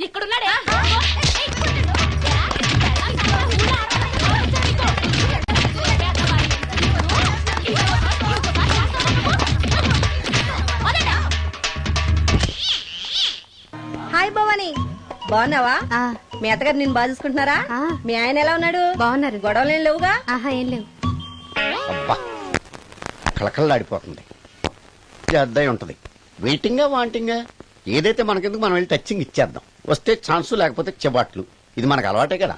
ఇక్కడున్నాడే. Hi Bhavani, బాగున్నావా? మీ అత్తగారు నిన్ను బాగా చూసుకుంటున్నారా? మీ ఆయన ఎలా ఉన్నాడు? బాగున్నారు. గొడవలు ఏం లేవుగా? ఆహా, ఏం లేవు. అబ్బా కళకళలాడిపోతుంది. అద్దయి ఉంటది. వెయిటింగా వాంటింగా ఏదైతే మనకెందుకు మనం వెళ్ళి టచ్చింగ్ ఇచ్చేద్దాం. వస్తే ఛాన్సు, లేకపోతే చెబాట్లు. ఇది మనకు అలవాటే కదా.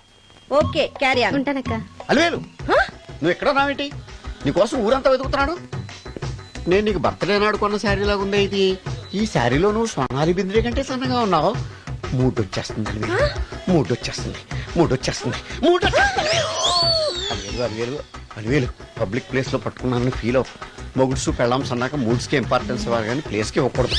Okay, carry on. ఉంటానక్క. అలివేలు, నువ్వు ఎక్కడ ఉన్నావేంటి? నీకోసం ఊరంతా వెతుకుతున్నాడు. నేను నీకు బర్త్డే నాడు కొన్న శారీ లాగా ఉందే ఇది. ఈ శారీలో నువ్వు సోనాలి బింద్రే కంటే సన్నగా ఉన్నావు. మూడొచ్చేస్తుంది అలివేలు, మూడొచ్చేస్తుంది, మూడొచ్చేస్తుంది, మూడొచ్చేస్తుంది. అలివేలు అలివేలు అలివేలు, పబ్లిక్ ప్లేస్ లో పట్టుకున్నానని ఫీల్ అవు. మొగుడ్సు పెళ్ళాంస్ అన్నాక మూడ్స్ కి ఇంపార్టెన్స్ ఇవ్వాలి కానీ ప్లేస్ కి ఇవ్వకూడదు.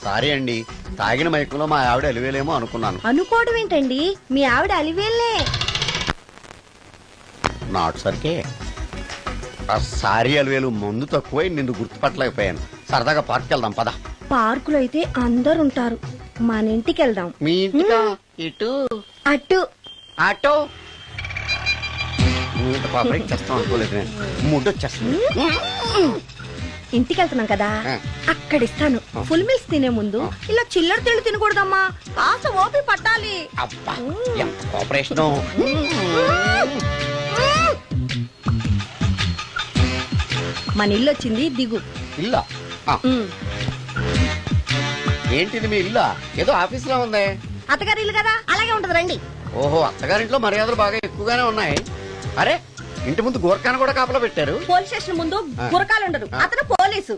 సారీ అండి, తాగిన మైకంలో మా ఆవిడ అలివేలేమో అనుకున్నాను. అనుకోవడం ఏంటండి, మీ ఆవిడ అలివేలే. నాట్ సరికే. సారీ అలివేలు, మందు తక్కువై నిన్ను గుర్తుపట్టలేకపోయాను. సరదాగా పార్క్ వెళ్దాం పద. పార్కులో అయితే అందరు ఉంటారు, మన ఇంటికి వెళ్దాం. మీ ఇంటికా? ఇటు అటు ఆటో పాపరేట్ చేస్తాం అనుకోలేదు నేను. ముడ్డొచ్చేస్తుంది. ఇంటికి వెళ్తున్నాం కదా, అక్కడ ఇస్తాను. ఫుల్ మీల్స్ తినే ముందు ఇలా చిల్లర తిళ్ళు తినకూడదమ్మా, కాస్త ఓపి పట్టాలి. అబ్బా ఎంత కోఆపరేషన్. మన ఇల్లు వచ్చింది, దిగు. ఇల్లా? ఏంటిది మీ ఇల్లా? ఏదో ఆఫీస్ లో ఉంది. అత్తగారి ఇల్లు కదా, అలాగే ఉంటది, రండి. ఓహో, అత్తగారింట్లో మర్యాదలు బాగా ఎక్కువగానే ఉన్నాయి. అరే, ఇంటి ముందు గోర్ఖాను కూడా కాపలా పెట్టారు. పోలీస్ స్టేషన్ ముందు గురకాలు ఉండదు, అతను పోలీసు.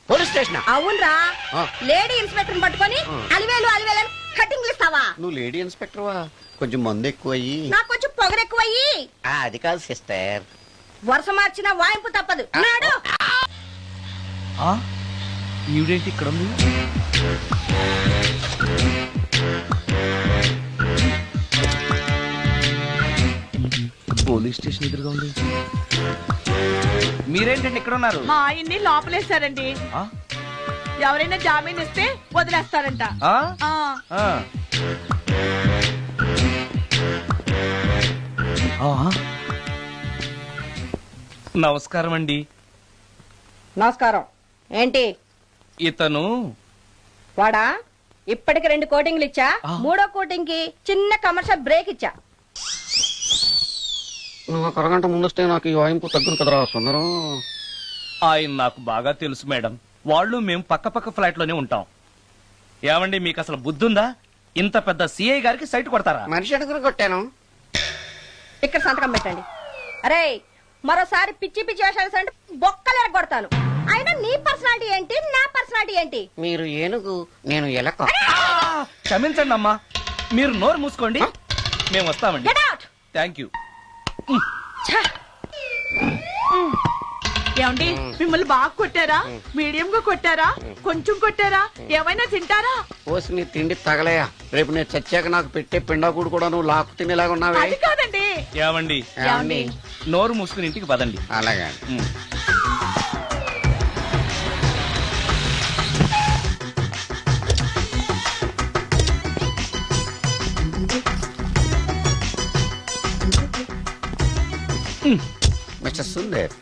Police station? అవునరా, లేడీ ఇన్స్పెక్టర్ పట్టుకొని అలివేలు అలివేలు కటింగ్ ఇస్తావా? నువ్వు లేడీ ఇన్స్పెక్టర్ వా? కొంచెం మందు ఎక్కువయ్యి. నాకు కొంచెం పొగరు ఎక్కువయ్యి. అది కాదు సిస్టర్, వరుస మార్చిన వాయింపు తప్పదు. నాడు ఈవిడేంటి ఇక్కడ ఉంది? పోలీస్ స్టేషన్ ఎదురుగా ఉంది. మీరేంటండి ఇక్కడ ఉన్నారు? మా ఆయన్ని లోపలేశారండి. ఎవరైనా జామీన్ ఇస్తే వదిలేస్తారంట. నమస్కారం అండి. నమస్కారం. ఏంటి ఇతను? వాడా, ఇప్పటికి 2 కోటింగ్లు ఇచ్చా, 3వ కోటింగ్ కి చిన్న కమర్షియల్ బ్రేక్ ఇచ్చా. నువ్వు ఒక అరగంట ముందొస్తే నాకు ఈ వాయింపు తగ్గును కదరా సుందరం. ఆయన నాకు బాగా తెలుసు మేడం. వాళ్ళు మేము పక్క ఫ్లాట్ లోనే ఉంటాం. ఏమండి, మీకు అసలు బుద్ధుందా? ఇంత పెద్ద సిఐ గారికి సైట్ కొడతారా? మనిషి అడుగురు కొట్టాను. ఇక్కడ సంతకం పెట్టండి. అరే, మరోసారి పిచ్చి పిచ్చి వేషాలు అంటే బొక్కలు కొడతాను. అయినా నీ పర్సనాలిటీ ఏంటి, నా పర్సనాలిటీ ఏంటి? మీరు ఏనుగు, నేను ఎలక. క్షమించండి అమ్మా, మీరు నోరు మూసుకోండి, మేము వస్తామండి. Thank you. ఏమండి, మిమ్మల్ని బాగా కొట్టారా, మీడియం గా కొట్టారా, కొంచెం కొట్టారా, ఏమైనా తింటారా? పోసి నీ తిండి తగలయా. రేపు నేను చచ్చాక నాకు పెట్టే పిండాకుడు కూడా నువ్వు లాక్కు తినేలాగా ఉన్నావే. అది కాదండి. ఏమండి, నోరు మూసుకుని ఇంటికి పదండి. అలాగే. మిస్టర్ సుందర్,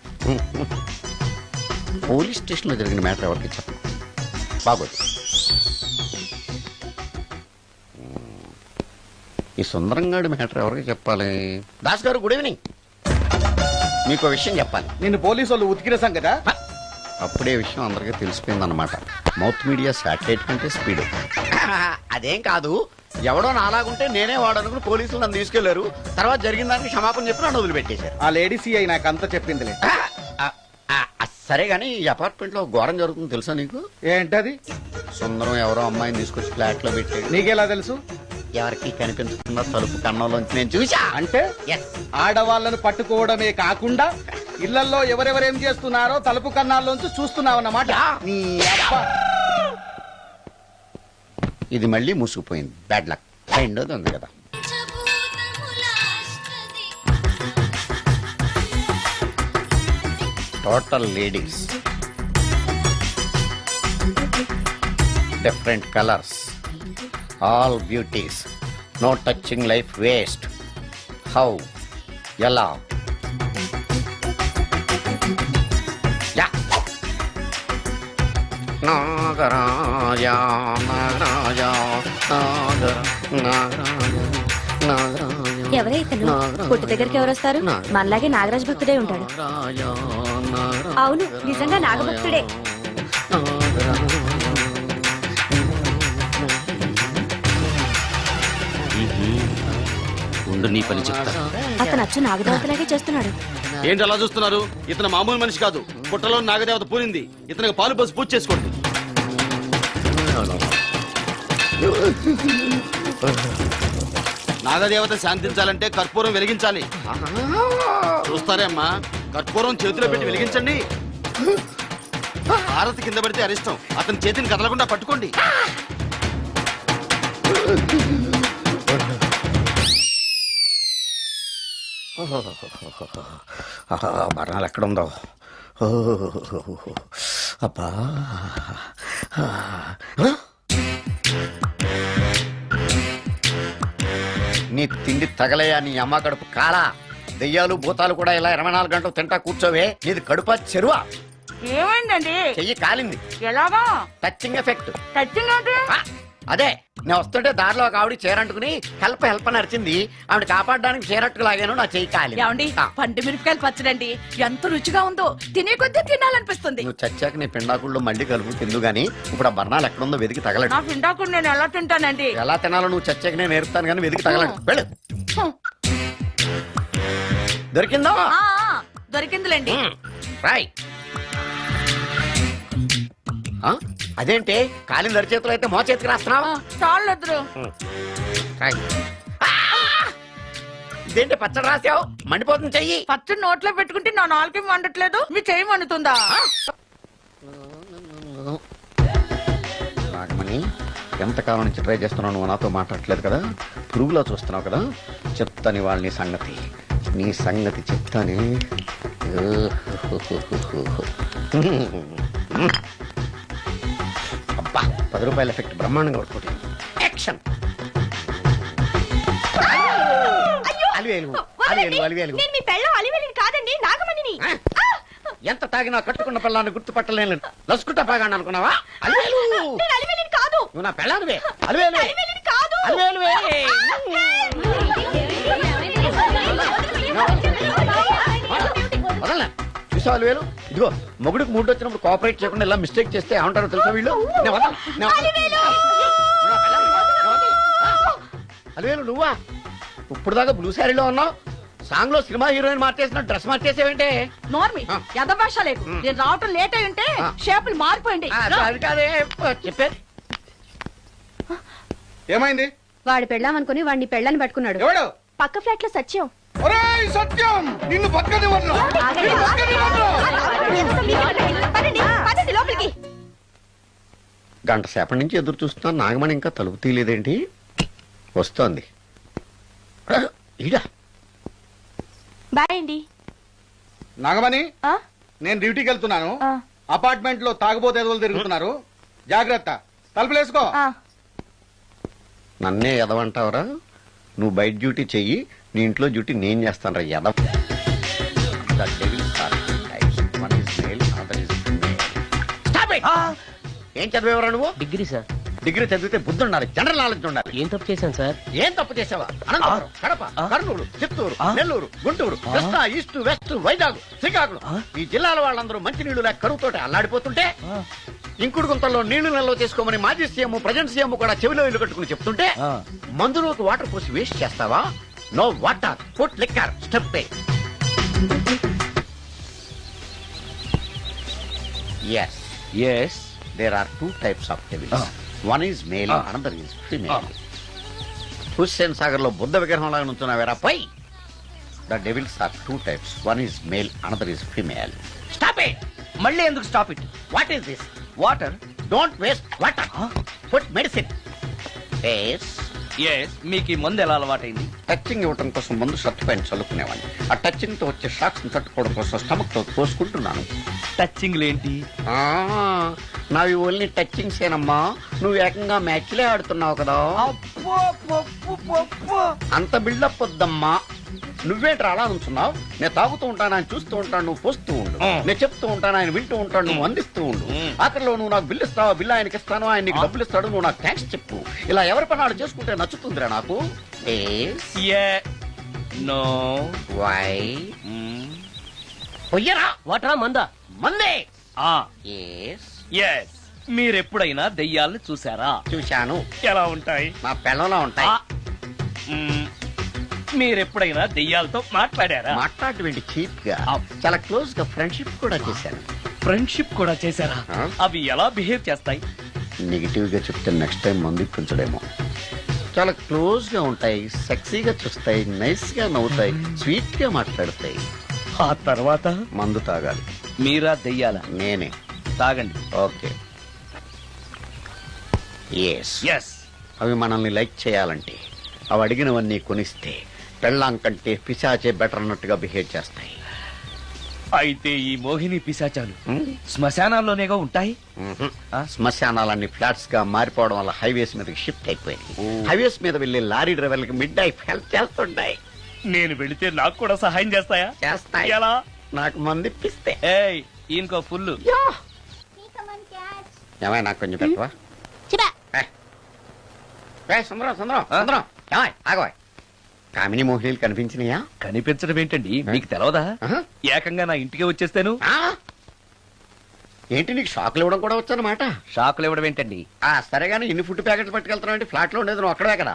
పోలీస్ స్టేషన్ లో జరిగిన మ్యాటర్ ఎవరికి చెప్పండి. బాగోదు. ఈ సుందరంగాడి మ్యాటర్ ఎవరికి చెప్పాలి? దాస్ గారు, గుడ్ ఈవినింగ్. మీకు విషయం చెప్పాలి. నిన్ను పోలీసు వాళ్ళు ఉతికిరేసాం కదా. అప్పుడే విషయం అందరికీ తెలిసిపోయిందన్నమాట. మౌత్ మీడియా శాటిలైట్ కంటే స్పీడ్. అదేం కాదు, ఎవడో నాలాగుంటే నేనే వాడనుకుని పోలీసులు నన్ను తీసుకెళ్లారు. తర్వాత జరిగిన దానికి క్షమాపణ చెప్పి నన్ను వదిలిపెట్టేశారు. ఆ లేడీ సిఐ నాకు అంతా చెప్పిందిలే. సరే గానీ, ఈ అపార్ట్మెంట్ లో ఘోరం జరుగుతుంది తెలుసా నీకు? ఏంటది? సుందరం ఎవరో అమ్మాయిని తీసుకొచ్చి ఫ్లాట్ లో పెట్టాడు. నీకెలా తెలుసు? ఎవరికి కనిపించకుండా తలుపు కన్నంలోంచి నేను చూసా. అంటే ఆడవాళ్లను పట్టుకోవడమే కాకుండా ఇళ్లలో ఎవరెవరేం చేస్తున్నారో తలుపు కన్నాల్లోంచి చూస్తున్నావన్నమాట. ఇది మళ్ళీ మూసుకుపోయింది. Bad luck. రెండోది ఉంది కదా. Total ladies. Different colours, all beauties, no touching life waste. How, ఎలా? యా. నాగరాజ నాగరాజ నాగర నాగరాజ నాగరాజ. ఎవరైతను పుట్టు దగ్గరికి ఎవరు వస్తారు? మనలాగే నాగరాజ భక్తుడే ఉంటాడు. అవును, నిజంగా నాగభక్తుడే. ఉండు, నీ పని చెప్తా. అతను అచ్చు నాగదేవతలాగే చేస్తున్నాడు. ఏంటి అలా చూస్తున్నారు? ఇతను మామూలు మనిషి కాదు. పుట్టలో నాగదేవత పూరింది. ఇతనికి పాలు పోసి పూజ చేసుకోండి. నాగదేవత శాంతించాలంటే కర్పూరం వెలిగించాలి. చూస్తారే అమ్మా, కర్పూరం చేతిలో పెట్టి వెలిగించండి. హారతి కింద పడితే అరిష్టం. అతని చేతిని కదలకుండా పట్టుకోండి. బర్ణాలు ఎక్కడుందో. అబ్బా, నీ తిండి తగలయా నీ అమ్మ కడుపు కాలా. దెయ్యాలు భూతాలు కూడా ఇలా 24 గంటలు తింటా కూర్చోవే. నీది కడుపా చెరువా? ఏమైందండి? చెయ్యి కాలింది. ఎలాగా? Touching effect. టచింగ్ అంటే? అదే, నేను వస్తుంటే దారిలో ఒక ఆవిడ చీరంటుకుని హెల్ప్ హెల్ప్ అని అరిచింది. ఆవిడ కాపాడడానికి చీరట్టుకు లాగాను, నా చెయ్యి కాలి. ఏమండి, పండు మిరపకాయలు పచ్చడండి ఎంత రుచిగా ఉందో, తినే కొద్దీ తినాలనిపిస్తుంది. నువ్వు చచ్చాక నీ పిండాకుళ్ళు మళ్ళీ కలుపు తిందు గాని ఇప్పుడు ఆ బర్ణాలు ఎక్కడుందో వెతికి తగలడు. నా పిండాకుడు నేను ఎలా తింటానండి? ఎలా తినాలో నువ్వు చచ్చాక నేను నేర్పుతాను కానీ వెతికి తగలడు. వెళ్ళు. దొరికిందా? దొరికిందిలేండి. రాయ్. అదేంటి కాలిన దరిచేతులు అయితే మో చేతికి రాస్తున్నావా? చాలు ఎదురు. రాయ్. ఇదేంటి పచ్చడి రాసావు? మండిపోతుంది చెయ్యి. పచ్చడి నోట్లో పెట్టుకుంటే నా నాలుగు వండట్లేదు, మీ చెయ్యి వండుతుందా? నాగమణి, ఎంతకాలం నుంచి ట్రై చేస్తున్నావు, నువ్వు నాతో మాట్లాడట్లేదు కదా, పురుగులో చూస్తున్నావు కదా, చెప్తాని వాళ్ళ నీ సంగతి చెప్తాని. అబ్బా, 10 రూపాయల ఎఫెక్ట్ బ్రహ్మాండంగా కొట్టుకుంటుంది. యాక్షన్. అలివేలు అలివేలు అలివేలు. నేను మీ పెళ్ళం అలివేలిని కాదండి, నాగమణిని. ఎంత తాగినా కట్టుకున్న పిల్లాన్ని గుర్తుపట్టలేను. లసుకుంటా పాగాను అనుకున్నావా? అలివేలు. నేను అలివేలిని కాదు. నువ్వు నా పెళ్ళానివే. అలివేలు అలివేలిని కాదు. అలివేలువే. వదలనా? చూసావు అలివేలు? ఇదిగో మొగుడికి మూడు వచ్చినప్పుడు కోఆపరేట్ చేయకుండా ఇలా మిస్టేక్ చేస్తే ఏమంటారో తెలుసా వీళ్ళు? అలివేలు నువ్వా? ఇప్పుడు దాకా బ్లూ శారీలో ఉన్నావు, సాంగ్ లో సినిమా హీరోయిన్ మార్చేసిన డ్రెస్ మార్చేసేవేంటే? నోర్మి, యథభాష లేదు. నేను రావటం లేట్ అయి ఉంటే షేపులు మారిపోయింది. అది కాదే చెప్పేది. ఏమైంది? వాడు పెళ్ళామనుకుని వాడిని పెళ్ళని పట్టుకున్నాడు. ఎవడు? పక్క ఫ్లాట్ లో సత్యం. ఒరేయ్ సత్యం, నిన్ను బతకనివ్వను. పదండి లోపలికి. గంట సేపటి నుంచి ఎదురు చూస్తున్నా, నాగమణి ఇంకా తలుపు తీయలేదేంటి? వస్తోంది. ఈడా. బాయ్ అండి. నాగమణి, నేను డ్యూటీకి వెళ్తున్నాను. అపార్ట్మెంట్ లో తాగుబోతు ఎదవలు తిరుగుతున్నారు, జాగ్రత్త. తలుపులేసుకో. నన్నే ఎదవంటావరా? నువ్వు బయట డ్యూటీ చెయ్యి, నీ ఇంట్లో డ్యూటీ నేను చేస్తాను రా ఎదవ. ఏం చదివేవరా నువ్వు? Degree sir. డిగ్రీ చదివితే బుద్ధి ఉండాలి, జనరల్ నాలెడ్జ్ ఉండాలి. ఏం తప్పు చేశాను సార్? ఏం తప్పు చేసావా? అనంతపురం, కడప, కర్నూలు, చిత్తూరు, నెల్లూరు, గుంటూరు, కృష్ణా, ఈస్ట్, వెస్ట్, వైజాగ్, శ్రీకాకుళం, ఈ జిల్లాల వాళ్ళందరూ మంచి నీళ్లు లేక కరువుతోటి అల్లాడిపోతుంటే, ఇంకుడు గుంతల్లో నీళ్లు నిల్వ చేసుకోమని మాజీ సీఎం, ప్రజెంట్ సీఎం కూడా చెవిలో ఇల్లు కట్టుకుని చెప్తుంటే, మందులోకి వాటర్ పోసి వేస్ట్ చేస్తావా? No water, food liquor, step. Yes. Yes. There are 2 types of devils. One is male, another is female. Hussain Sagar లో బుద్ధ విగ్రహం లాగా నుంచున్నావేరా పై. The devils are 2 types. One is male, another is female. Stop it! మళ్ళీ ఎందుకు stop it? What is this? Water. Don't waste water. Put medicine. Yes. Yes మీకు ఈ మందు ఎలా అలవాటైంది? టచింగ్ ఇవ్వటం కోసం ముందు షర్ట్ పైన చల్లుకునేవాడిని. ఆ టచింగ్ తో వచ్చే షాక్స్ ని తట్టుకోవడం కోసం స్టమక్ తో కోసుకుంటున్నాను. టచింగ్ ఏంటి? నావి ఓన్లీ టచింగ్స్ ఏనమ్మా. నువ్వు ఏకంగా మ్యాచ్లే ఆడుతున్నావు కదా. అంత బిల్డప్ వద్దమ్మా. నువ్వేంట్రా అలా నుంచున్నావు? నేను తాగుతూ ఉంటాను, ఆయన చూస్తూ ఉంటాను, నువ్వు పోస్తూ ఉండు. నేను చెప్తూ ఉంటాను, ఆయన వింటూ ఉంటాడు, నువ్వు అందిస్తూ ఉండు. ఆఖరిలో నువ్వు నాకు బిల్లు ఇస్తావా, బిల్లు ఆయనకి ఇస్తాను, ఆయన నీకు డబ్బులు ఇస్తాడు, నువ్వు నాకు థ్యాంక్స్ చెప్పు. ఇలా ఎవరి పని వాళ్ళు చేసుకుంటే నచ్చుతుందిరా నాకు. నో. వై పొయ్యరా వాటరా మందా? మందే. ఎస్ మీరెప్పుడైనా దెయ్యాలను చూసారా? చూశాను. ఎలా ఉంటాయి? మా పిల్లలా ఉంటాయి. మీరెప్పుడైనా దెయ్యాలతో మాట్లాడారా? మాట్లాడేటువంటి చీప్ గా చాలా క్లోజ్ గా ఫ్రెండ్షిప్ కూడా చేశాను. ఫ్రెండ్షిప్ కూడా చేశారా? అవి ఎలా బిహేవ్ చేస్తాయి? నెగిటివ్ గా చెప్తే నెక్స్ట్ టైం మందు ఇప్పించడేమో. చాలా క్లోజ్ గా ఉంటాయి, సెక్సీగా చూస్తాయి, నైస్ గా నవ్వుతాయి, స్వీట్ గా మాట్లాడతాయి. ఆ తర్వాత మందు తాగాలి. మీరా దెయ్యాలా? నేనే. తాగండి. ఓకే. ఎస్. ఎస్ అవి మనల్ని లైక్ చేయాలంటే అవి అడిగినవన్నీ కొనిస్తే పెళ్ళాం కంటే పిశాచే బెటర్ అన్నట్టుగా బిహేవ్ చేస్తాయి. అయితే ఈ మోహిని పిశాచాలు శ్మశానాల్లోనేగా ఉంటాయి? శ్మశానాలన్నీ ఫ్లాట్స్ గా మారిపోవడం వల్ల హైవేస్ మీదకి షిఫ్ట్ అయిపోయింది. హైవేస్ మీద వెళ్లే లారీ డ్రైవర్లకి మిడ్ నైట్ హెల్ప్ చేస్తుంటాయి. నేను వెళితే నాకు కూడా సహాయం చేస్తాయా? చేస్తాయి. ఎలా? నాకు మంది ఇప్పిస్తే. ఏయ్ ఈయనకో ఫుల్. ఏమై నాకు కొంచెం పెట్టవా? సుందరం సుందరం సుందరం ఏమాయ్ ఆగవాయ్. కామిని మోహినీలు కనిపించినాయా? కనిపించడం ఏంటండి, మీకు తెలవదా? ఏకంగా నా ఇంటికే వచ్చేస్తాను. ఏంటి నీకు షాకులు ఇవ్వడం కూడా వచ్చానమాట? షాకులు ఇవ్వడం ఏంటండి? సరేగాని ఇన్ని ఫుడ్ ప్యాకెట్లు పట్టుకెళ్తున్నావు అంటే ఫ్లాట్ లో ఉండేది నువ్వు అక్కడే కదా.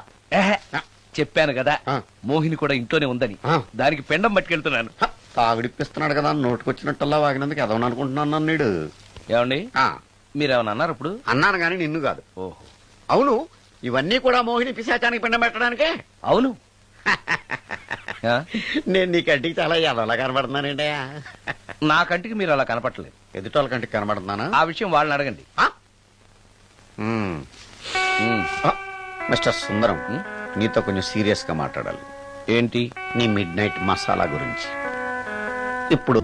చెప్పాను కదా మోహిని కూడా ఇంట్లోనే ఉందని. దానికి పెండం పట్టుకెళ్తున్నాను. తాగుడిప్పిస్తున్నాడు కదా, నోటుకొచ్చినట్టల్లా వాగినందుకు ఎదవని అనుకుంటున్నాను నీడు. ఏమండి మీరేమన్నా అన్నారు ఇప్పుడు? అన్నాను గాని నిన్ను కాదు. ఓహో అవును, ఇవన్నీ కూడా మోహిని పిశాచానికి పిండం పెట్టడానికే. అవును. నేను నీ కంటికి చాలా ఎదవలా కనబడుతున్నానండి. నా కంటికి మీరు అలా కనపడలేదు. ఎదుటోళ్ళ కంటికి కనబడుతున్నానా? ఆ విషయం వాళ్ళని అడగండి. మిస్టర్ సుందరం, నీతో కొంచెం సీరియస్ గా మాట్లాడాలి. ఏంటి? నీ మిడ్ నైట్ మసాలా గురించి. ఇప్పుడు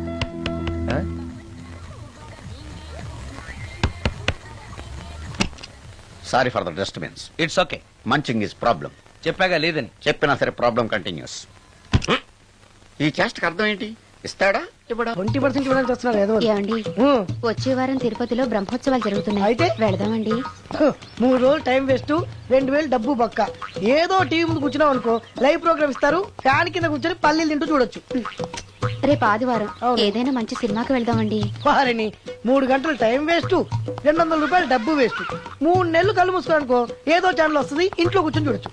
sorry for the disturbance. It's okay. Munching is problem. చెప్పాగా లేదని. చెప్పినా సరే ప్రాబ్లం కంటిన్యూస్. ఈ చేష్టకి అర్థం ఏంటి? ఇస్తాడా ఇవ్వడా? 20% ఇవ్వడానికి వస్తున్నారు ఏదో. ఏమండి వచ్చే వారం తిరుపతిలో బ్రహ్మోత్సవాలు జరుగుతున్నాయి. అయితే వెళదామండి. 3 రోజులు టైం వేస్ట్, 2000 డబ్బు బొక్క. ఏదో టీవీ ముందు కూర్చున్నావు అనుకో, లైవ్ ప్రోగ్రామ్ ఇస్తారు, ఫ్యాన్ కింద కూర్చొని పల్లీలు తింటూ చూడొచ్చు. రేపు ఆదివారం ఏదైనా మంచి సినిమాకి వెళ్దామండి. వారిని 3 గంటలు టైం వేస్ట్, 200 రూపాయలు డబ్బు వేస్ట్. 3 నెలలు కళ్ళు మూసుకో అనుకో, ఏదో ఛానల్ వస్తుంది, ఇంట్లో కూర్చొని చూడొచ్చు.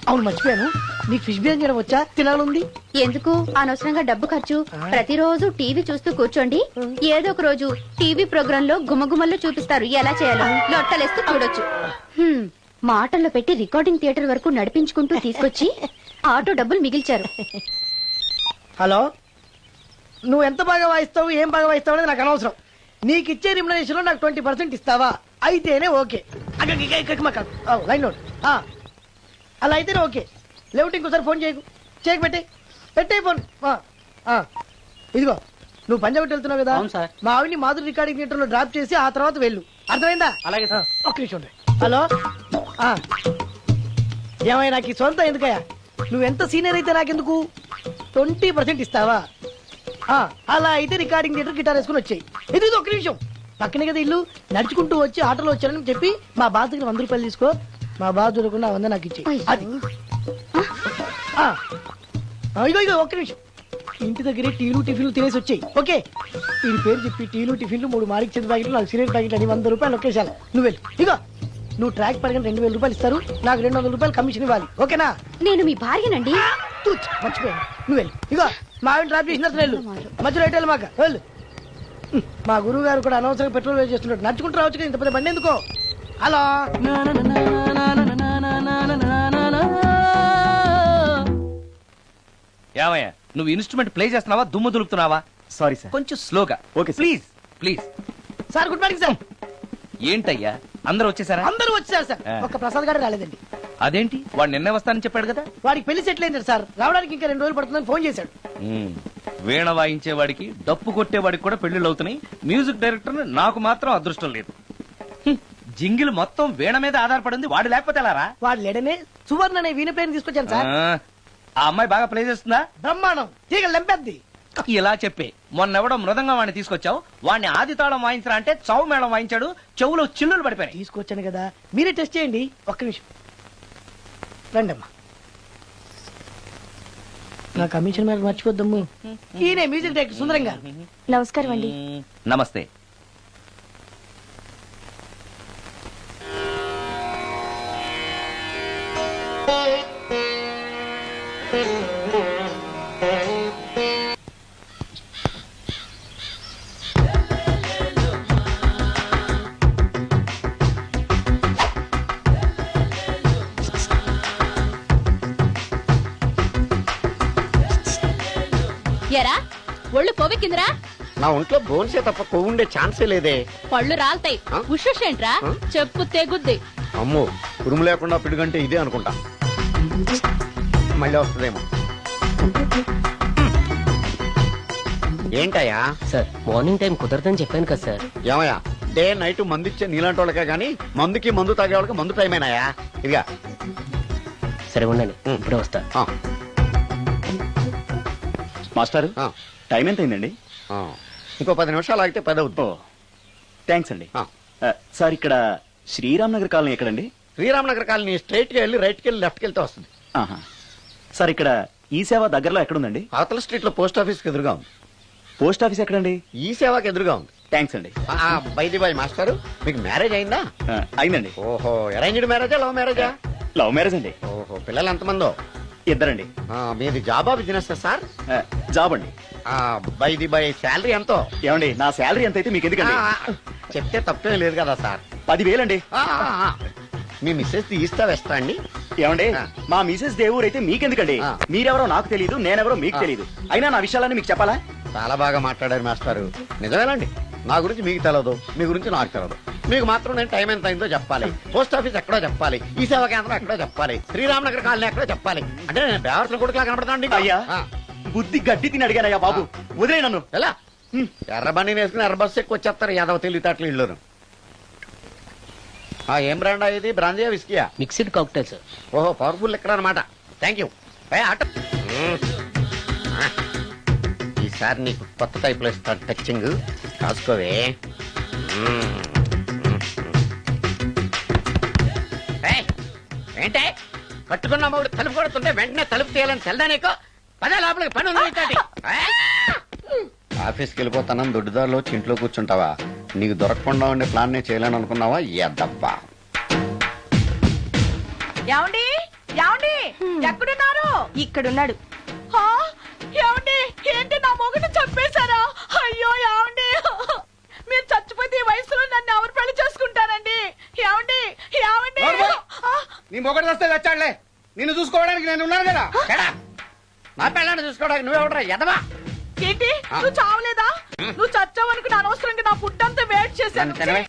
అవును మర్చిపోయాను, నీకు ఫిష్ బిర్యానీ చేయడం వచ్చా? తినాలుంది. ఎందుకు అనవసరంగా డబ్బు ఖర్చు? ప్రతిరోజు టీవీ చూస్తూ కూర్చోండి, ఏదో ఒక రోజు టీవీ ప్రోగ్రామ్ లో గుమగుమల్లో చూపిస్తారు ఎలా చేయాలో. లొట్టలేస్తూ చూడొచ్చు. మాటల్లో పెట్టి రికార్డింగ్ థియేటర్ వరకు నడిపించుకుంటూ తీసుకొచ్చి ఆటో డబ్బులు మిగిల్చారు. హలో, నువ్వు ఎంత బాగా వాయిస్తావు, ఏం బాగా వాయిస్తావు అనేది నాకు అనవసరం. నీకు ఇచ్చే రిమ్యునరేషన్ లో నాకు 20% ఇస్తావా? అయితేనే ఓకే. Line note. అలా అయితేనే ఓకే. లేవుటి ఇంకోసారి ఫోన్ చేయకు. పెట్టే ఫోన్. ఇదిగో నువ్వు పంజాబ్ వెళ్తున్నావు కదా, మా ఆవిని మాధురి రికార్డింగ్ థియేటర్ లో డ్రాప్ చేసి ఆ తర్వాత వెళ్ళు. అర్థమైందా? అలాగే. ఒక్క నిమిషం. హలో, ఏమైనా నాకు ఈ సొంత ఎందుకయ్యా? నువ్వెంత సీనియర్ అయితే నాకెందుకు? 20% ఇస్తావా? అలా అయితే రికార్డింగ్ థియేటర్ గిటార్ వేసుకుని వచ్చాయి. ఇది ఒక్క నిమిషం. పక్కనే కదా ఇల్లు, నడుచుకుంటూ వచ్చి ఆటోలో వచ్చారని చెప్పి మా బాస్ దగ్గర 100 రూపాయలు తీసుకో. మా బాస్ దొరకకుండా 100 నాకు ఇచ్చి. ఇగో ఒక్క నిమిషం. ఇంటి దగ్గరే టీలు టిఫిన్లు తినేసి వచ్చాయి. ఓకే, వీడి పేరు చెప్పి టీలు టిఫిన్లు 3 మారికి చెంది ప్యాకెట్లు, 4 సిగరెట్ ప్యాకెట్లు అని 100 రూపాయలు ఒకేసారి. నువ్వు వెళ్ళు. ఇగో నువ్వు ట్రాక్ పడగానే 2000 రూపాయలు ఇస్తారు, నాకు 200 రూపాయలు కమిషన్ ఇవ్వాలి. ఓకేనా? నేను మీ భార్యనండి. మర్చిపోయాను. నువ్వు వెళ్ళు. ఇగో మా ఆవిడ డ్రాప్ చేసిన వెళ్ళు. మధ్యలో రైట్ వెళ్ళు. మాక వెళ్ళు. మా గురువు గారు కూడా అనవసరంగా పెట్రోల్ వేస్ట్ చేస్తున్నాడు. నడుచుకుంటూ రావచ్చు కదా, ఇంత పెద్ద బండి ఎందుకో. హలో, ఏమయ్యా నువ్వు ఇన్స్ట్రుమెంట్ ప్లే చేస్తున్నావా, దుమ్ము దులుపుతున్నావా? Sorry sir. కొంచెం స్లోగా. Okay please please. Sir good morning sir. ఏంటయ్యా అందరూ వచ్చేసారా? అందరూ వచ్చారు సార్, ఒక్క ప్రసాద్ గారు రాలేదండి. అదేంటి వాడు నిన్నే వస్తానని చెప్పాడు కదా. వాడికి పెళ్లి సెటిల్ అయింది సార్, రావడానికి ఇంకా 2 రోజులు పడుతుందని ఫోన్ చేశాడు. వీణ వాయించేవాడికి డప్పు కొట్టేవాడికి కూడా పెళ్లిళ్ళు అవుతున్నాయి. మ్యూజిక్ డైరెక్టర్ నాకు మాత్రం అదృష్టం లేదు. జింగిల్ మొత్తం వీణ మీద ఆధారపడింది, వాడు లేకపోతే ఎలారా? వాడు లేడనే సువర్ణ అనే వీణ ప్లేని తీసుకొచ్చాను సార్. ఆ అమ్మాయి బాగా ప్లే చేస్తుందా? బ్రహ్మాండం, తీగ లెంపెద్ది. ఇలా చెప్పే మొన్నెవడో మృదంగా వాడిని తీసుకొచ్చావు, వాడిని ఆది తాళం వాయించరా అంటే చౌ మేళం వాయించాడు, చెవులో చిల్లులు పడిపోయాయి. తీసుకొచ్చాను కదా, మీరే టెస్ట్ చేయండి. ఒక్క నిమిషం రండమ్మా. నా కమిషన్ మీద మర్చిపోద్దమ్ము. ఈయనే మ్యూజిక్ డైరెక్టర్ సుందరం గారు. నమస్కారం అండి. నమస్తే. ఎరా ఒళ్ళు కొవ్వెక్కిందిరా? నా ఒంట్లో బోన్సే తప్ప కొవ్వు ఉండే ఛాన్సే లేదే. పళ్ళు రాల్తాయి. ఆ? ఉషేంట్రా? ఆ? చెప్పు తెగుద్ది. అమ్మో, ఉరుము లేకుండా పిడుగంటే ఇదే అనుకుంటా. మళ్ళీ వస్తుందేమో. ఏంటయ్యా? సార్ మార్నింగ్ టైం కుదరదని చెప్పాను కదా సార్. ఏమయ్యా, డే నైట్ మందు ఇచ్చే నీలాంటి వాళ్ళకే గానీ మందుకి మందు తాగే వాళ్ళకి మందు టైమేనాయా? ఇదిగా సరే ఉండండి, ఇప్పుడే వస్తా. ఆ, మాస్టారు ఆ, టైం ఎంత అయిందండి? ఆ. ఇంకో 10 నిమిషాలు ఆగితే 10 అవుతుంది. థ్యాంక్స్ అండి. ఆ. సార్ ఇక్కడ శ్రీరామ్ నగర్ కాలనీ ఎక్కడండి? శ్రీరామనగర్ కాలనీ స్ట్రైట్ గా వెళ్ళి రైట్కి వెళ్ళి లెఫ్ట్కి వెళ్తే వస్తుంది. ఆహా. సార్ ఇక్కడ ఈ సేవ దగ్గరలో ఎక్కడుందండి? అవతల స్ట్రీట్ లో పోస్ట్ ఆఫీస్ కి ఎదురుగా ఉంది. పోస్ట్ ఆఫీస్ ఎక్కడండి? ఈ సేవకి ఎదురుగా ఉంది. థ్యాంక్స్ అండి. బైది బాయ్ మాస్టారు, మీకు మ్యారేజ్ అయిందా? అయిందండి. ఓహో, అరేంజ్డ్ మ్యారేజా లవ్ మ్యారేజా? లవ్ మ్యారేజ్ అండి. ఓహో, పిల్లలు ఎంతమందో? ఇద్దరండి. మీది జాబా బిజినెస్ సార్? జాబ్ అండి. బైది బై శాలరీ ఎంతో? ఏమండి నా శాలరీ ఎంత అయితే మీకు ఎందుకండి? చెప్తే తప్పేం లేదు కదా సార్. 10,000 అండి. మీ మిస్సెస్ ఈస్తా వెస్తా అండి? ఏమండి ఆ. మా మిసెస్ దేవుడు అయితే మీకెందుకండి? ఆ. మీరెవరో నాకు తెలియదు, నేనెవరో మీకు ఆ. తెలియదు. అయినా నా విషయాలన్నీ మీకు చెప్పాలా? చాలా బాగా మాట్లాడారు మాస్టారు. నిజమేనండి, నా గురించి మీకు తెలియదు, మీ గురించి నాకు తెలియదు. మీకు మాత్రం నేను టైం ఎంత అయిందో చెప్పాలి, పోస్ట్ ఆఫీస్ ఎక్కడో చెప్పాలి, ఈ సేవా కేంద్రం ఎక్కడో చెప్పాలి, శ్రీరామనగర్ కాలనీ ఎక్కడో చెప్పాలి. అంటే నేను బేవర్సన కొడుకులా కనపడతానండి. అయ్యా బుద్ధి గడ్డి తిని అడిగానయ్యా బాబు, వదిలే నన్ను. ఎలా ఎర్ర బండి వేసుకుని ఎర్ర బస్సు ఎక్కువ వచ్చేస్తారు యాదవ తెలివితేటలు ఇళ్ళును. ఏం బ్రాండా ఇది? బ్రాంజియా విస్కియా? Mixed cocktail sir. ఓహో, పవర్ఫుల్ ఎక్కడ అనమాట. Thank you. ఈసారి నీకు కొత్త టైప్ లో ఇస్తాను టచింగ్, కాసుకోవే. ఏంటే కట్టుకున్న మూడు తలుపు కొడుతుంటే వెంటనే తలుపు తీయాలని తెల్దా నీకు? పదే లోపలికి పని ఉంది నీతోటి. ఆఫీస్కి వెళ్ళిపోతానని దొడ్డిదారిలో వచ్చి ఇంట్లో కూర్చుంటావా? నీకు దొరకకుండా ఉండే ప్లాన్ నేను చేయలేను అనుకున్నావా? ఎద్దబ్బా. ఏమండి ఏమండి ఎక్కడున్నారు? ఇక్కడున్నాడు. హా? ఏమండి ఏంటి నా మొగుడు చంపేశారా? అయ్యో ఏమండి, మీరు చచ్చిపోతే ఈ వయసులో నన్ను ఎవరు పెళ్లి చేసుకుంటారండి? ఏమండి ఏమండి? నీ మొగడు వస్తే వచ్చాడులే, నిన్ను చూసుకోవడానికి నేను ఉన్నాను కదా. చెడా. నా పిల్లని చూసుకోవడానికి నువ్వెవడరా ఎదవా? ఏంటి నువ్వు చావలేదా? నువ్వు చచ్చావనుకుని అనవసరంగా నా ఫుడ్ అంతా వేట్ చేశాను. తినవే.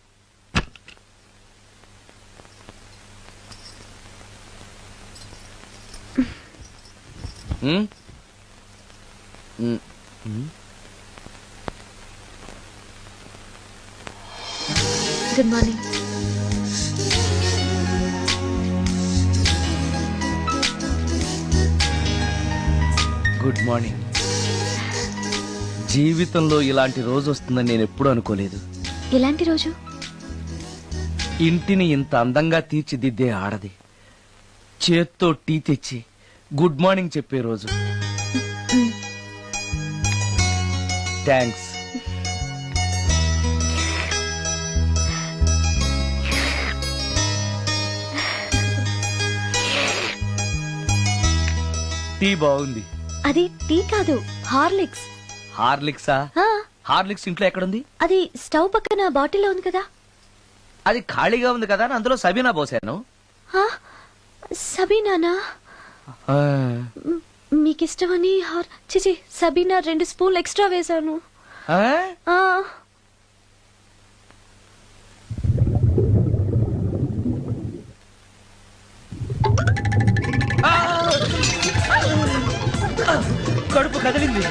Good morning. Good morning. జీవితంలో ఇలాంటి రోజు వస్తుందని నేను ఎప్పుడూ అనుకోలేదు. ఎలాంటి రోజు? ఇంటిని ఇంత అందంగా తీర్చిదిద్దే ఆడది చేత్తో టీ తెచ్చి గుడ్ మార్నింగ్ చెప్పే రోజు. థ్యాంక్స్. టీ బాగుంది. అది టీ కాదు, హార్లిక్స్. హార్లిక్సా? ఆ, హార్లిక్స్ ఇంట్లో ఎక్కడుంది? అది స్టవ్ పక్కన బాటిల్లో ఉంది కదా. అది ఖాళీగా ఉంది కదా అని అందులో సబీనా పోసాను. ఆ, సబీనానా? ఆ, మీకిష్టమని చిచి సబీనా 2 స్పూన్లు ఎక్స్ట్రా వేశాను. ఆ? ఆ, కడుపు కదిలింది.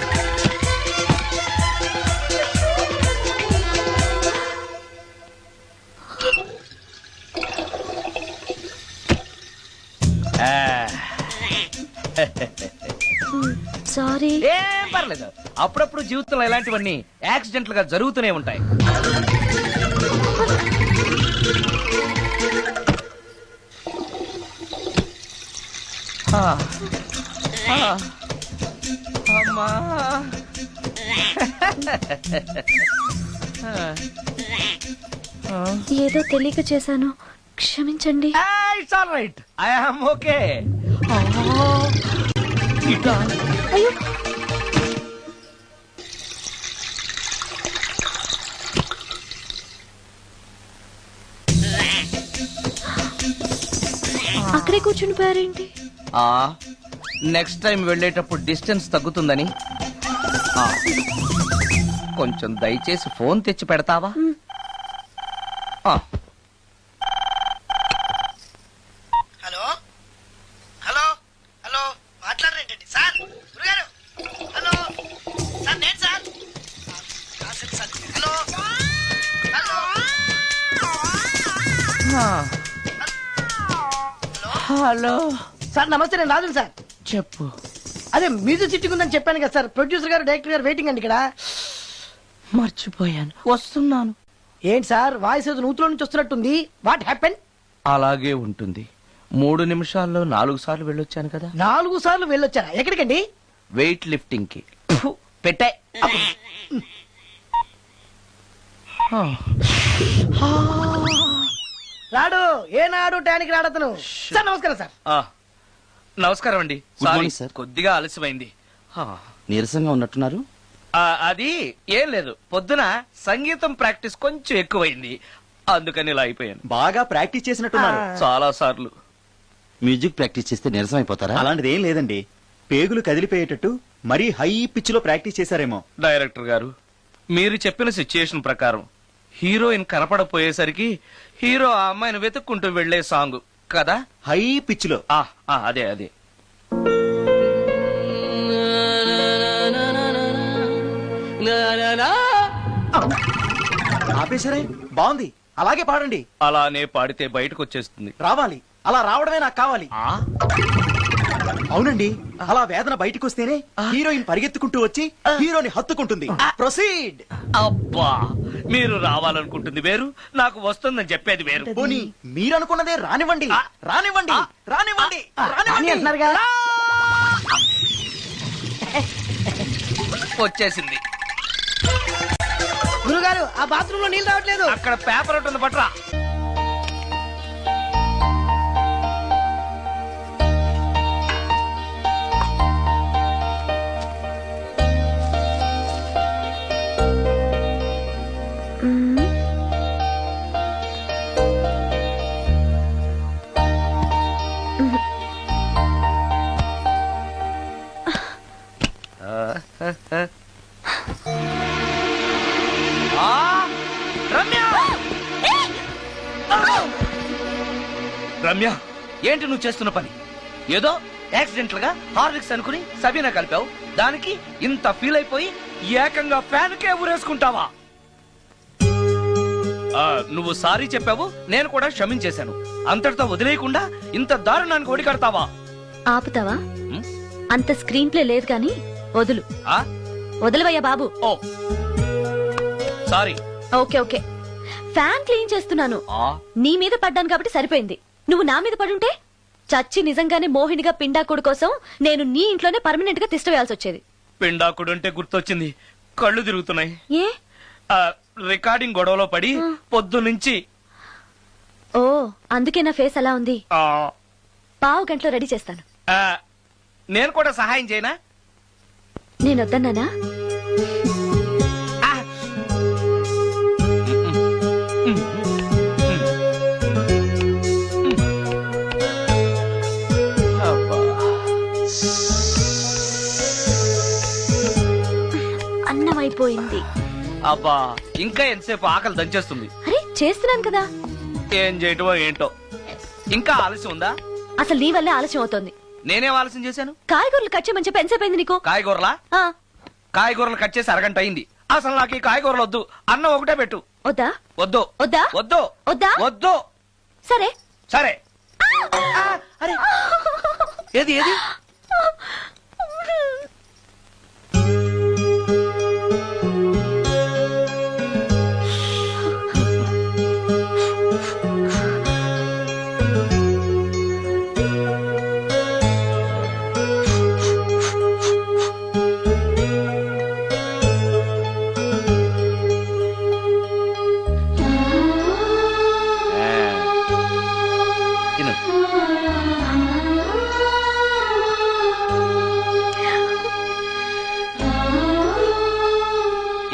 సారీ. ఏం పర్లేదు, అప్పుడప్పుడు జీవితంలో ఇలాంటివన్నీ యాక్సిడెంట్లు గా జరుగుతూనే ఉంటాయి. ఆ, ఆ, అమ్మా. ఏదో తెలియక చేశాను, క్షమించండి. It's all right, I am okay. అయ్యో, అక్కడే కూర్చుని పోయారేంటి? నెక్స్ట్ టైం వెళ్ళేటప్పుడు డిస్టెన్స్ తగ్గుతుందని. ఆ, కొంచెం దయచేసి ఫోన్ తెచ్చి పెడతావా? ఆ, హలో హలో హలో మాట్లాడరేంటండి సార్? గురుగారు హలో సార్, నేను sir. Hello hello hello sir నమస్తే, నేను రాజు సార్. చెప్పు. అదే మ్యూజిక్ సిట్టింగ్ ఉందని చెప్పాను కదా సార్. ప్రొడ్యూసర్ గారు, డైరెక్టర్ గారు వెయిటింగ్ అండి ఇక్కడ. మర్చిపోయాను, వస్తున్నాను. ఏంటి సార్ వాయిస్ ఏదో నూతులో నుంచి వస్తున్నట్టుంది? What happen? అలాగే ఉంటుంది. 3 నిమిషాల్లో 4 సార్లు వెళ్ళొచ్చాను కదా. 4 సార్లు వెళ్ళొచ్చారా? ఎక్కడికండి? వెయిట్ లిఫ్టింగ్ కి. పెట్టే. రాడు ఏనాడు టానికి రాడతను. సార్ నమస్కారం సార్. నమస్కారం అండి. Good morning, sir. కొద్దిగా ఆలస్యమైంది. నీరసంగా ఉన్నట్టున్నారు. అది ఏం లేదు, పొద్దున సంగీతం ప్రాక్టీస్ కొంచెం ఎక్కువైంది, అందుకని ఇలా అయిపోయాను. బాగా ప్రాక్టీస్ చేసినట్టున్నారు. చాలా సార్లు. మ్యూజిక్ ప్రాక్టీస్ చేస్తే నీరసం అయిపోతారా? అలాంటిది ఏం లేదండి, పేగులు కదిలిపోయేటట్టు మరీ హై పిచ్ లో ప్రాక్టీస్ చేశారేమో. డైరెక్టర్ గారు, మీరు చెప్పిన సిచ్యుయేషన్ ప్రకారం హీరోయిన్ కనపడపోయేసరికి హీరో ఆ అమ్మాయిని వెతుక్కుంటూ వెళ్లే సాంగ్ కదా. హై పిచ్ లో. అదే అదే. ఆపేశారే, బాగుంది, అలాగే పాడండి. అలానే పాడితే బయటకు వచ్చేస్తుంది. రావాలి, అలా రావడమే నాకు కావాలి. అవునండి, అలా వేదన బయటకు వస్తేనే హీరోయిన్ పరిగెత్తుకుంటూ వచ్చి హీరోని హత్తుకుంటుంది. ప్రొసీడ్. అబ్బా, మీరు రావాలనుకుంటుంది వేరు, నాకు వస్తుందని చెప్పేది వేరు. పోనీ మీరనుకున్నదే రానివ్వండి, రానివ్వండి, రానివ్వండి, అని రానివ్వండి. అంటున్నారు కదా. వచ్చేసింది. గురుగారు ఆ బాత్రూమ్ లో నీళ్ళు రావట్లేదు. అక్కడ పేపర్ ఉంటుంది, పట్రా. రమ్య, ఏంటి నువ్వు చేస్తున్న పని? ఏదో యాక్సిడెంటల్ గా హార్లిక్స్ అనుకుని సబీనా కలిపావు, దానికి ఇంత ఫీల్ అయిపోయి ఏకంగా ఫ్యాన్ కే ఊరేసుకుంటావా? నువ్వు సారీ చెప్పావు, నేను కూడా క్షమించేశాను. అంతటితో వదిలేయకుండా ఇంత దారుణానికి ఒడికడతావా? ఆపుతావా? అంత స్క్రీన్ ప్లే లేదు కానీ వదులు. వదలవయ్యా బాబు. Oh sorry. Okay okay, fan clean చేస్తున్నాను. నీ మీద పడ్డాను కాబట్టి సరిపోయింది. నువ్వు నా మీద పడుంటే చచ్చి నిజంగానే మోహినిగా పిండాకుడు కోసం నేను నీ ఇంట్లోనే పర్మనెంట్ గా తిష్ట వేయాల్సి వచ్చేది. పిండాకుడు అంటే గుర్తొచ్చింది, కళ్ళు తిరుగుతున్నాయి. ఏ? రికార్డింగ్ గొడవలో పడి పొద్దునుంచి. ఓ, అందుకే నా ఫేస్ అలా ఉంది. పావు గంటలో రెడీ చేస్తాను. నేను కూడా సహాయం చేయనా? నేను వద్దన్నానా? అన్నం అయిపోయింది. అబ్బా, ఇంకా ఎంతసేపు? ఆకలి దంచేస్తుంది. అరే చేస్తున్నాను కదా. ఏం చేయటమో ఏంటో, ఇంకా ఆలస్యం ఉందా? అసలు నీ వల్లే ఆలస్యం అవుతోంది. నేనేం ఆలస్యం చేశాను? కాయగూరలు కట్ చేయమని చెప్పి ఎంతసేపు అయింది నీకు? కాయగూరలా? ఆ, కాయగూరలు కట్ చేసి అరగంట అయింది. అసలు నాకు ఈ కాయగూరలు వద్దు. అన్నం ఒకటే పెట్టు. వద్దా? వద్దు వద్దా? వద్దు వద్దా? వద్దు. సరే. సరే. అరే ఏది ఏది? తిను.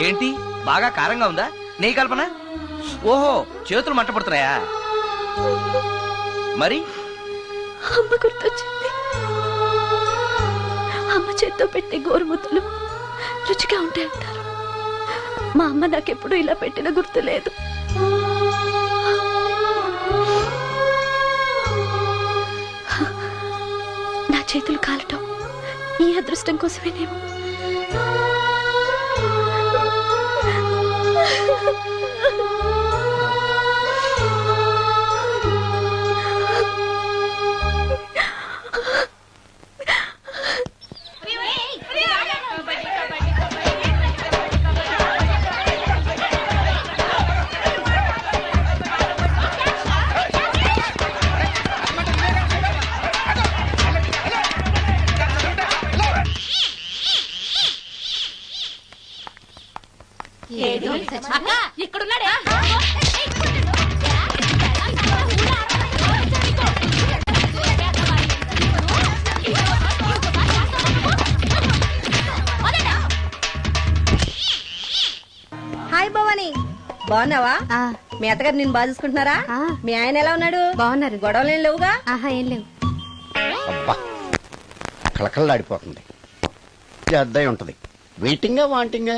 ఏంటి బాగా కారంగా ఉందా? నెయ్యి కల్పన? ఓహో, చేతులు మంట పడుతున్నాయా? మరి అమ్మ గుర్తొచ్చింది. అమ్మ చేత్తో పెట్టే గోరుముద్దలు రుచిగా ఉంటాయంటారు. మా అమ్మ నాకెప్పుడు ఇలా పెట్టిన గుర్తు లేదు. నా చేతులు కాలటం ఈ అదృష్టం కోసమేనేమో. ఇక్కడున్నాడే. హాయ్ భవాని, బాగున్నావా? మీ అత్తగారు నిన్ను బాగా చూసుకుంటున్నారా? మీ ఆయన ఎలా ఉన్నాడు? బాగున్నారు. గొడవలు ఏం లేవుగా? ఆహా, ఏం లేవు. అబ్బా కళకళలాడిపోతుంది. అద్దయి ఉంటది. వెయిటింగా వాంటింగా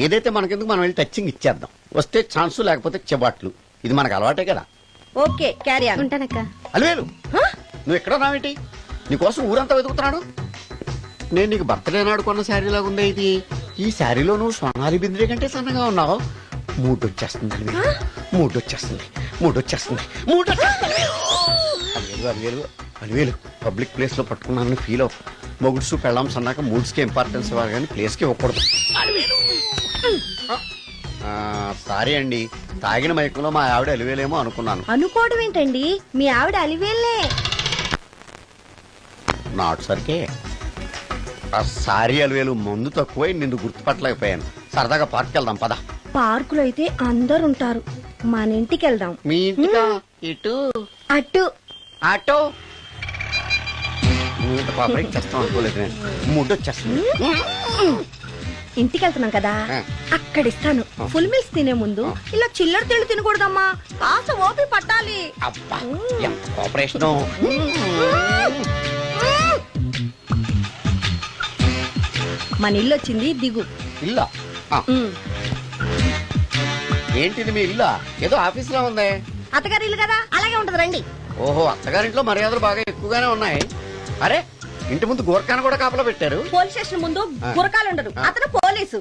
ఏదైతే మనకెందుకు, మనం వెళ్ళి టచ్చింగ్ ఇచ్చేద్దాం. వస్తే ఛాన్సు, లేకపోతే చెబాట్లు. ఇది మనకు అలవాటే కదా. Okay, carry on. ఉంటానక్క. అలివేలు, నువ్వు ఎక్కడ రావేంటి? నీకోసం ఊరంతా వెతుకుతున్నాడు. నేను నీకు బర్త్డే నాడు కొన్న శారీ లాగా ఉందే ఇది. ఈ శారీలో నువ్వు సోనాలి బింద్రే కంటే సన్నగా ఉన్నావు. మూడు వచ్చేస్తుంది అలివేలు, మూడు వచ్చేస్తుంది, మూడు వచ్చేస్తుంది, మూడు వచ్చేస్తుంది. అలివేలు అలివేలు అలివేలు, పబ్లిక్ ప్లేస్ లో పట్టుకున్నానని ఫీల్ అవు. మొగుడ్సు పెళ్ళాం సన్నాక మూడ్స్ కి ఇంపార్టెన్స్ ఇవ్వాలి కానీ ప్లేస్ కి ఇవ్వకూడదు. సారీ అండి, తాగిన మైకంలో మా ఆవిడ అలివేలేమో అనుకున్నాను. అనుకోవడం ఏంటండి, మీ ఆవిడ అలివేలే. నాట్ సరికే. సారీ అలివేలు, మందు తక్కువై నిన్ను గుర్తుపట్టలేకపోయాను. సరదాగా పార్క్ వెళ్దాం పద. పార్కులో అయితే అందరు ఉంటారు, మన ఇంటికి వెళ్దాం. మీ ఇంటికా? ఇటు అటు ఆటో. నువ్వు ఇంత పాపరేట్ చేస్తాం అనుకోలేదు నేను. మూడు వచ్చేస్తుంది. ఇంటికి వెళ్తున్నాం కదా, ఆ. అక్కడ ఇస్తాను. ఫుల్ మీల్స్ తినే ముందు ఇలా చిల్లర తిళ్ళు తినకూడదమ్మా, కాస్త ఓపి పట్టాలి. అబ్బా ఎంత కోఆపరేషన్. మన ఇల్లు వచ్చింది, దిగు. ఇల్లా? ఏంటిది మీ ఇల్లా? ఏదో ఆఫీస్ లో ఉంది. అత్తగారి ఇల్లు కదా, అలాగే ఉంటది, రండి. ఓహో, అత్తగారింట్లో మర్యాదలు బాగా ఎక్కువగానే ఉన్నాయి. అరే, ఇంటి ముందు గోర్ఖాను కూడా కాపలా పెట్టారు. పోలీస్ స్టేషన్ ముందు గురకాలు ఉండరు, అతను పోలీసు.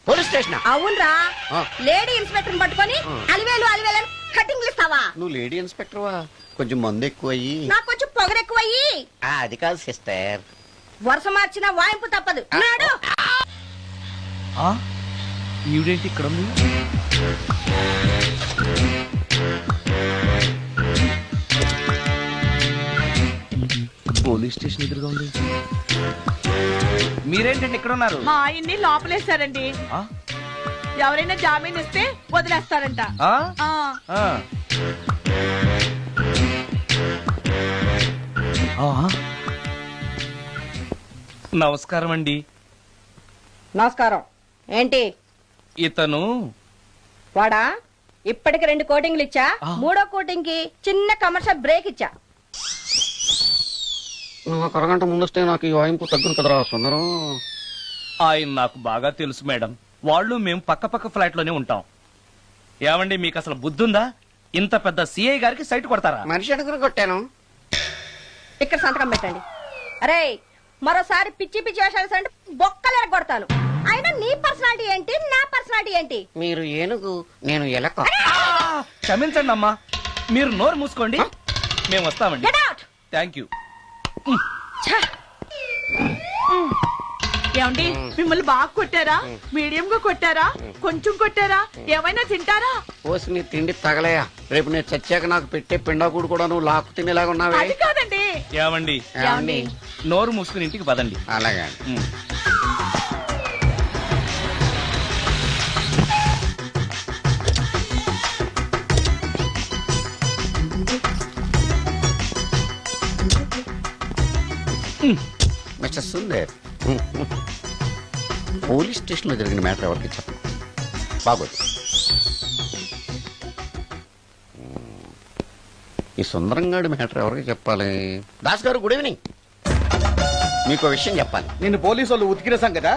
Police station? అవునరా, ఆ. లేడీ ఇన్స్పెక్టర్ పట్టుకొని అలివేలు అలివేలు కటింగ్లు ఇస్తావా? నువ్వు లేడీ ఇన్స్పెక్టర్ వా? కొంచెం మందు ఎక్కువయ్యి. నాకు కొంచెం పొగరెక్కువయ్యి. అది కాదు సిస్టర్. వరుస మార్చిన వాయింపు తప్పదు. నాడు ఈవిడేంటి ఇక్కడ ఉంది? పోలీస్ స్టేషన్ ఎదురుగా ఉంది. మీరేంటండి ఇక్కడ ఉన్నారు? మా ఆయన్ని లోపలేశారండి. ఆ? ఎవరైనా జామీన్ ఇస్తే వదిలేస్తారంట. ఆ? ఆ. ఆ. ఆ? నమస్కారం అండి. నమస్కారం. ఏంటి ఇతను వాడా? ఇప్పటికి 2 కోటింగ్లు ఇచ్చా, 3వ కోటింగ్ కి చిన్న కమర్షియల్ బ్రేక్ ఇచ్చా. నువ్వు ఒక అరగంట ముందొస్తే నాకు ఈ వాయింపు తగ్గును కదరా సుందరం. ఆయన నాకు బాగా తెలుసు మేడం. వాళ్ళు మేము పక్క పక్క ఫ్లాట్ లోనే ఉంటాం. ఏమండి, మీకు అసలు బుద్ధుందా? ఇంత పెద్ద సిఐ గారికి సైట్ కొడతారా? మనిషి అడుగురు కొట్టాను. ఇక్కడ సంతకం పెట్టండి. అరే మరోసారి పిచ్చి పిచ్చి వేషాలు అంటే బొక్కలు ఎరగొడతాను. అయినా నీ పర్సనాలిటీ ఏంటి, నా పర్సనాలిటీ ఏంటి? మీరు ఏనుగు, నేను ఎలక. క్షమించండి అమ్మా, మీరు నోరు మూసుకోండి, మేము వస్తామండి. Get out! Thank you. ఏమండి మిమ్మల్ని బాగా కొట్టారా, మీడియం గా కొట్టారా, కొంచెం కొట్టారా, ఏమైనా తింటారా? పోసి నీ తిండి తగలయా, రేపు నేను చచ్చాక నాకు పెట్టే పిండాకుడు కూడా నువ్వు లాక్కు తినేలాగా ఉన్నావే. అది కాదండి. ఏమండి ఏమండి? నోరు మూసుకుని ఇంటికి పదండి. అలాగే. మిస్టర్ సుందర్, పోలీస్ స్టేషన్ లో జరిగిన మ్యాటర్ ఎవరికి చెప్పండి, బాగోదు. ఈ సుందరంగాడి మ్యాటర్ ఎవరికి చెప్పాలి? దాస్ గారు, గుడ్ ఈవినింగ్. మీకు విషయం చెప్పాలి. నిన్ను పోలీసు వాళ్ళు ఉతికిరేసాం కదా.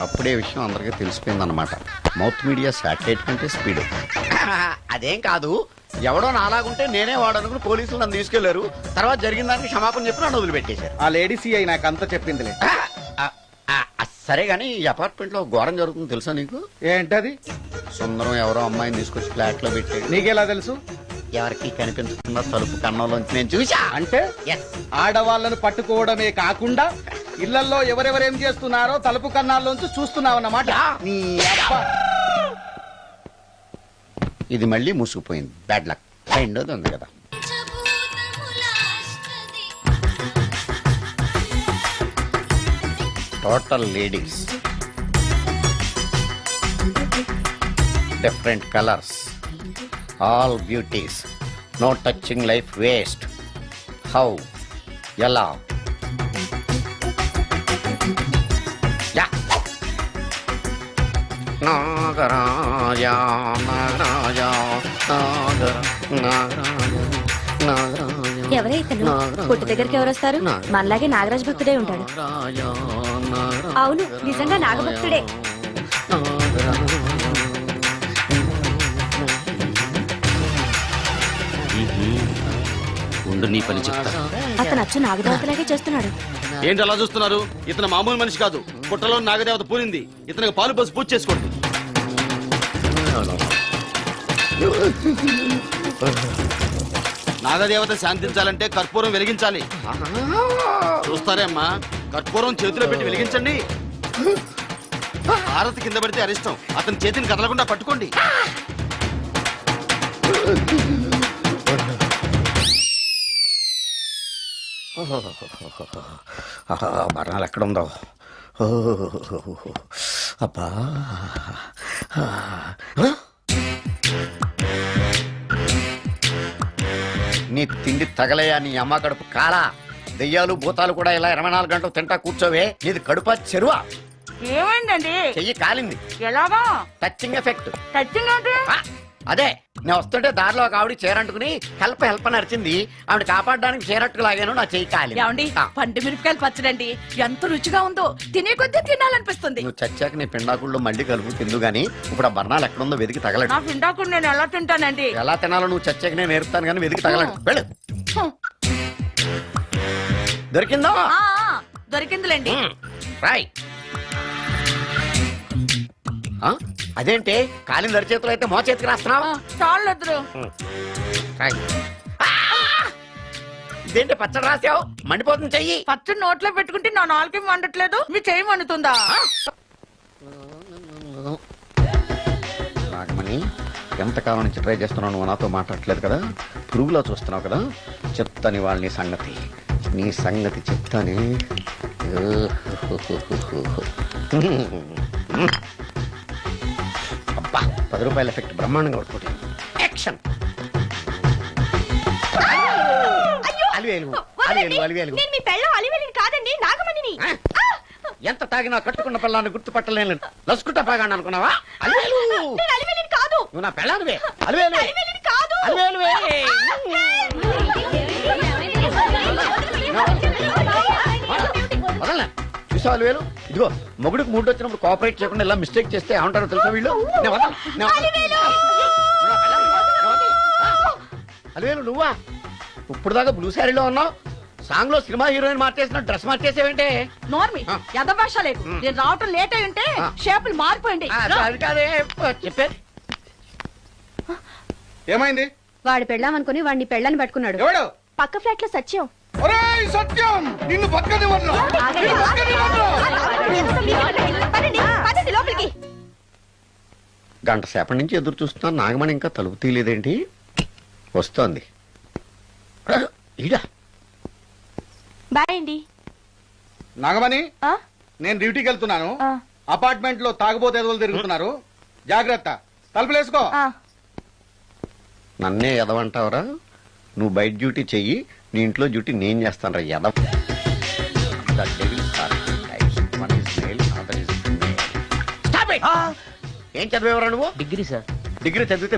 అప్పుడే విషయం అందరికీ తెలిసిపోయిందన్నమాట. మౌత్ మీడియా శాటిలైట్ కంటే స్పీడ్. అదేం కాదు, ఎవడో నాలాగుంటే నేనే వాడనుకుని పోలీసులు నన్ను తీసుకెళ్లారు. తర్వాత జరిగిన దానికి క్షమాపణ చెప్పి నన్ను వదిలిపెట్టేశారు. ఆ లేడీ సిఐ నాకు అంతా చెప్పిందిలే. సరే గానీ ఈ అపార్ట్మెంట్ లో ఘోరం జరుగుతుంది తెలుసా నీకు? ఏంటది? సుందరం ఎవరో అమ్మాయిని తీసుకొచ్చి ఫ్లాట్ లో పెట్టాడు. నీకెలా తెలుసు? ఎవరికి కనిపించకుండా తలుపు కన్నంలోంచి నేను చూసా. అంటే ఆడవాళ్ళను పట్టుకోవడమే కాకుండా ఇళ్లలో ఎవరెవరేం చేస్తున్నారో తలుపు కన్నాల్లోంచి చూస్తున్నావు అన్నమాట. నీ అబ్బా. ఇది మళ్ళీ మూసుకుపోయింది. Bad luck. రెండోది ఉంది కదా. Total ladies, different colours, all beauties, no touching life waste. How, ఎలా? నాగరాజ నాగరాజ ఎవరైతను పుట్టు దగ్గరికి ఎవరు వస్తారు? మనలాగే నాగరాజ భక్తుడే ఉంటాడు. అవును, నిజంగా నాగభక్తుడే. ఉండు, నీ పని చెప్తా. అతను అచ్చు నాగదేవతలాగే చేస్తున్నాడు. ఏంటి అలా చూస్తున్నారు? ఇతను మామూలు మనిషి కాదు. పుట్టలో నాగదేవత పూరింది. ఇతనికి పాలు పోసి పూజ చేసుకోండి. నాగదేవత శాంతించాలంటే కర్పూరం వెలిగించాలి. చూస్తారే అమ్మా, కర్పూరం చేతిలో పెట్టి వెలిగించండి. హారతి కింద పడితే అరిష్టం. అతని చేతిని కదలకుండా పట్టుకోండి. మరణాలు ఎక్కడుందో. అబ్బా, నీ తిండి తగలయా, నీ అమ్మ కడుపు కాలా. దెయ్యాలు భూతాలు కూడా ఇలా 24 గంటలు తింటా కూర్చోవే. నీది కడుపా చెరువా? ఏమైందండి? చెయ్యి కాలింది. ఎలాగా? Touching effect. టచింగ్ అంటే? అదే, నేను వస్తుంటే దారిలో ఒక ఆవిడ చేరంటుకుని హెల్ప్ హెల్ప్ అని అరిచింది. ఆవిడ కాపాడడానికి చేరట్టుకు లాగాను, నా చెయ్యి కాలి. ఏమండి, పండు మిరపకాయలు పచ్చడండి ఎంత రుచిగా ఉందో, తినే కొద్దీ తినాలనిపిస్తుంది. నువ్వు చచ్చాక నీ పిండాకుళ్ళు మళ్ళీ కలుపు తిందు గానీ ఇప్పుడు ఆ బర్ణాలు ఎక్కడుందో వెతికి తగలడు. నా పిండాకుడు నేను ఎలా తింటానండి? ఎలా తినాలో నువ్వు చచ్చాక నేను నేర్పుతాను కానీ వెతికి తగలడు. వెళ్ళు. దొరికిందో? దొరికిందిలేండి. రాయ్. అదేంటి కాలిన దరిచేతులు అయితే మో చేతికి రాస్తున్నావా? చాలెదురు. ఇదేంటి పచ్చడి రాసావు? మండిపోతుంది చెయ్యి. పచ్చడి నోట్లో పెట్టుకుంటే నా నాలుగు వండట్లేదు, మీ చెయ్యి వండుతుందా? నాగమణి, ఎంతకాలం నుంచి ట్రై చేస్తున్నావు, నువ్వు నాతో మాట్లాడట్లేదు కదా, పురుగులో చూస్తున్నావు కదా, చెప్తాను వాళ్ళ నీ సంగతి చెప్తానే. అబ్బా, 10 రూపాయల ఎఫెక్ట్ బ్రహ్మాండంగా పడుతుంది. యాక్షన్. కాదండి, నాగమణిని. ఎంత తాగినా కట్టుకున్న పిల్లాన్ని గుర్తుపట్టలేను. లసుకుంటా పాగాను అనుకున్నావా? అలివేలు కాదు, నువ్వు నా పిల్లానివే. అలివేలు కాదు. అలివేలువే. వదలనా? చూసావు అలివేలు? ఇదిగో మొగుడికి మూడు వచ్చినప్పుడు కోఆపరేట్ చేయకుండా ఇలా మిస్టేక్ చేస్తే ఏమంటారో తెలుసా వీళ్ళు? అలివేలు నువ్వా? ఇప్పుడు దాకా బ్లూ శారీలో ఉన్నావు, సాంగ్ లో సినిమా హీరోయిన్ మార్చేసిన డ్రెస్ మార్చేసేవేంటే నార్మి యథభాష లేదు నేను రావటం లేట్ అయి ఉంటే షేపులు మారిపోయింది అది కాదే చెప్పారు. ఏమైంది? వాడు పెళ్ళామనుకుని వాడిని పెళ్ళని పట్టుకున్నాడు. ఎవడు? పక్క ఫ్లాట్ లో సత్యం. ఒరేయ్ సత్యం, నిన్ను పక్కనివ్వను. పదండి లోపలికి. గంట సేపటి నుంచి ఎదురు చూస్తున్నాను, నాగమణి ఇంకా తలుపు తీయలేదేంటి? వస్తోంది. ఈడా బాయ్ అండి. నాగమణి, నేను డ్యూటీకి వెళ్తున్నాను. అపార్ట్మెంట్ లో తాగుబోతు ఎదవలు తిరుగుతున్నారు, జాగ్రత్త. తలుపులేసుకో. నన్నే ఎదవంటావురా? నువ్వు బయట డ్యూటీ చెయ్యి, నీ ఇంట్లో డ్యూటీ నేను చేస్తాను రా ఎదవ. ఏం చదివేవరా నువ్వు? Degree sir. డిగ్రీ చదివితే